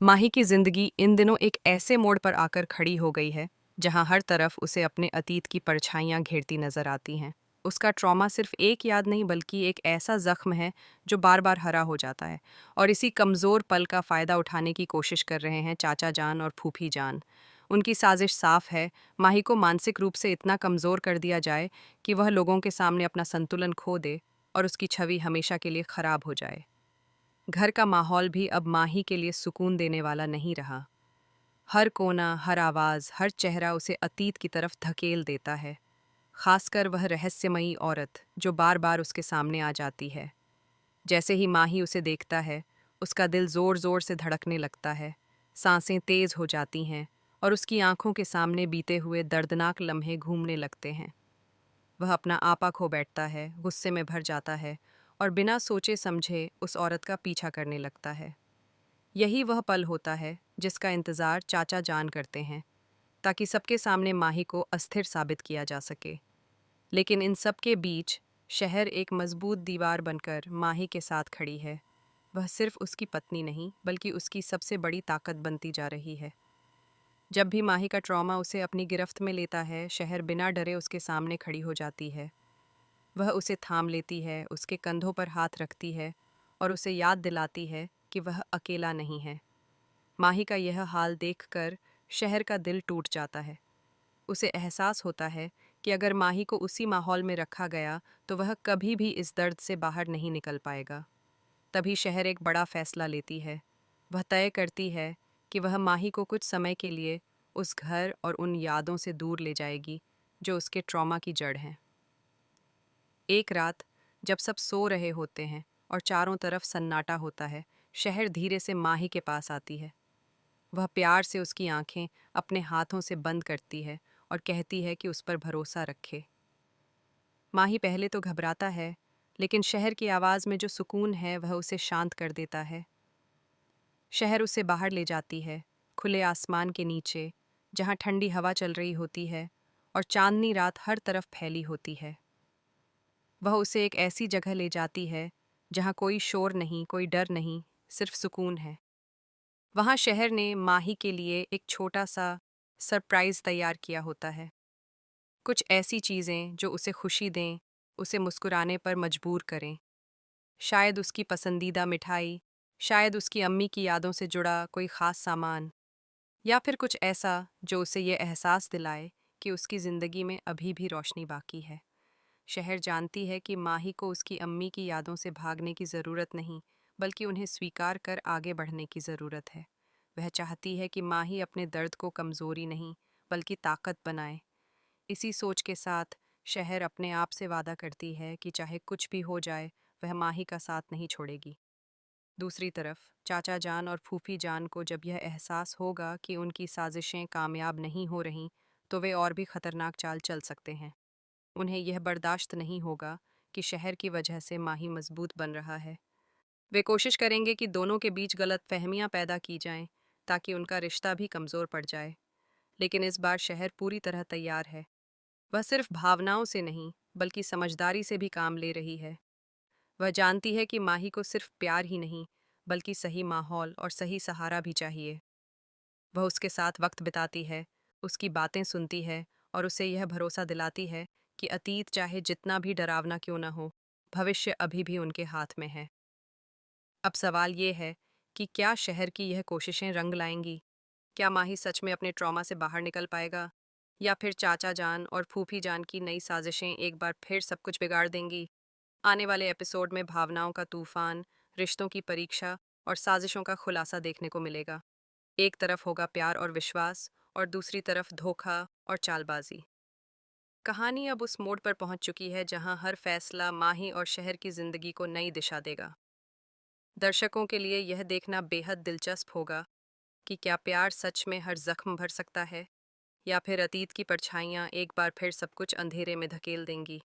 माही की जिंदगी इन दिनों एक ऐसे मोड़ पर आकर खड़ी हो गई है जहां हर तरफ उसे अपने अतीत की परछाइयां घेरती नजर आती हैं। उसका ट्रॉमा सिर्फ एक याद नहीं बल्कि एक ऐसा जख्म है जो बार बार हरा हो जाता है। और इसी कमज़ोर पल का फ़ायदा उठाने की कोशिश कर रहे हैं चाचा जान और फूफी जान। उनकी साजिश साफ है, माही को मानसिक रूप से इतना कमज़ोर कर दिया जाए कि वह लोगों के सामने अपना संतुलन खो दे और उसकी छवि हमेशा के लिए ख़राब हो जाए। घर का माहौल भी अब माही के लिए सुकून देने वाला नहीं रहा। हर कोना, हर आवाज़, हर चेहरा उसे अतीत की तरफ धकेल देता है। खासकर वह रहस्यमयी औरत जो बार बार उसके सामने आ जाती है। जैसे ही माही उसे देखता है, उसका दिल ज़ोर ज़ोर से धड़कने लगता है, सांसें तेज़ हो जाती हैं और उसकी आंखों के सामने बीते हुए दर्दनाक लम्हे घूमने लगते हैं। वह अपना आपा खो बैठता है, गुस्से में भर जाता है और बिना सोचे समझे उस औरत का पीछा करने लगता है। यही वह पल होता है जिसका इंतज़ार चाचा जान करते हैं, ताकि सबके सामने माही को अस्थिर साबित किया जा सके। लेकिन इन सब के बीच शहर एक मजबूत दीवार बनकर माही के साथ खड़ी है। वह सिर्फ उसकी पत्नी नहीं बल्कि उसकी सबसे बड़ी ताकत बनती जा रही है। जब भी माही का ट्रॉमा उसे अपनी गिरफ्त में लेता है, शहर बिना डरे उसके सामने खड़ी हो जाती है। वह उसे थाम लेती है, उसके कंधों पर हाथ रखती है और उसे याद दिलाती है कि वह अकेला नहीं है। माही का यह हाल देखकर शहर का दिल टूट जाता है। उसे एहसास होता है कि अगर माही को उसी माहौल में रखा गया तो वह कभी भी इस दर्द से बाहर नहीं निकल पाएगा। तभी शहर एक बड़ा फैसला लेती है। वह तय करती है कि वह माही को कुछ समय के लिए उस घर और उन यादों से दूर ले जाएगी जो उसके ट्रॉमा की जड़ हैं। एक रात, जब सब सो रहे होते हैं और चारों तरफ सन्नाटा होता है, शहर धीरे से माही के पास आती है। वह प्यार से उसकी आंखें अपने हाथों से बंद करती है और कहती है कि उस पर भरोसा रखे। माही पहले तो घबराता है, लेकिन शहर की आवाज़ में जो सुकून है वह उसे शांत कर देता है। शहर उसे बाहर ले जाती है, खुले आसमान के नीचे, जहाँ ठंडी हवा चल रही होती है और चांदनी रात हर तरफ फैली होती है। वह उसे एक ऐसी जगह ले जाती है जहाँ कोई शोर नहीं, कोई डर नहीं, सिर्फ सुकून है। वहाँ शहर ने माही के लिए एक छोटा सा सरप्राइज़ तैयार किया होता है। कुछ ऐसी चीज़ें जो उसे खुशी दें, उसे मुस्कुराने पर मजबूर करें। शायद उसकी पसंदीदा मिठाई, शायद उसकी अम्मी की यादों से जुड़ा कोई ख़ास सामान, या फिर कुछ ऐसा जो उसे ये एहसास दिलाए कि उसकी ज़िंदगी में अभी भी रोशनी बाकी है। शहर जानती है कि माही को उसकी अम्मी की यादों से भागने की ज़रूरत नहीं, बल्कि उन्हें स्वीकार कर आगे बढ़ने की ज़रूरत है। वह चाहती है कि माही अपने दर्द को कमज़ोरी नहीं, बल्कि ताकत बनाए। इसी सोच के साथ शहर अपने आप से वादा करती है कि चाहे कुछ भी हो जाए, वह माही का साथ नहीं छोड़ेगी। दूसरी तरफ चाचा जान और फूफी जान को जब यह एहसास होगा कि उनकी साजिशें कामयाब नहीं हो रहीं, तो वे और भी खतरनाक चाल चल सकते हैं। उन्हें यह बर्दाश्त नहीं होगा कि शहर की वजह से माही मजबूत बन रहा है। वे कोशिश करेंगे कि दोनों के बीच गलत फहमियाँ पैदा की जाएं, ताकि उनका रिश्ता भी कमज़ोर पड़ जाए। लेकिन इस बार शहर पूरी तरह तैयार है। वह सिर्फ भावनाओं से नहीं, बल्कि समझदारी से भी काम ले रही है। वह जानती है कि माही को सिर्फ प्यार ही नहीं, बल्कि सही माहौल और सही सहारा भी चाहिए। वह उसके साथ वक्त बिताती है, उसकी बातें सुनती है और उसे यह भरोसा दिलाती है कि अतीत चाहे जितना भी डरावना क्यों न हो, भविष्य अभी भी उनके हाथ में है। अब सवाल ये है कि क्या शहर की यह कोशिशें रंग लाएंगी? क्या माही सच में अपने ट्रॉमा से बाहर निकल पाएगा? या फिर चाचा जान और फूफी जान की नई साजिशें एक बार फिर सब कुछ बिगाड़ देंगी? आने वाले एपिसोड में भावनाओं का तूफान, रिश्तों की परीक्षा और साजिशों का खुलासा देखने को मिलेगा। एक तरफ होगा प्यार और विश्वास और दूसरी तरफ धोखा और चालबाजी। कहानी अब उस मोड़ पर पहुंच चुकी है जहां हर फैसला माही और शहर की जिंदगी को नई दिशा देगा। दर्शकों के लिए यह देखना बेहद दिलचस्प होगा कि क्या प्यार सच में हर जख्म भर सकता है, या फिर अतीत की परछाइयां एक बार फिर सब कुछ अंधेरे में धकेल देंगी।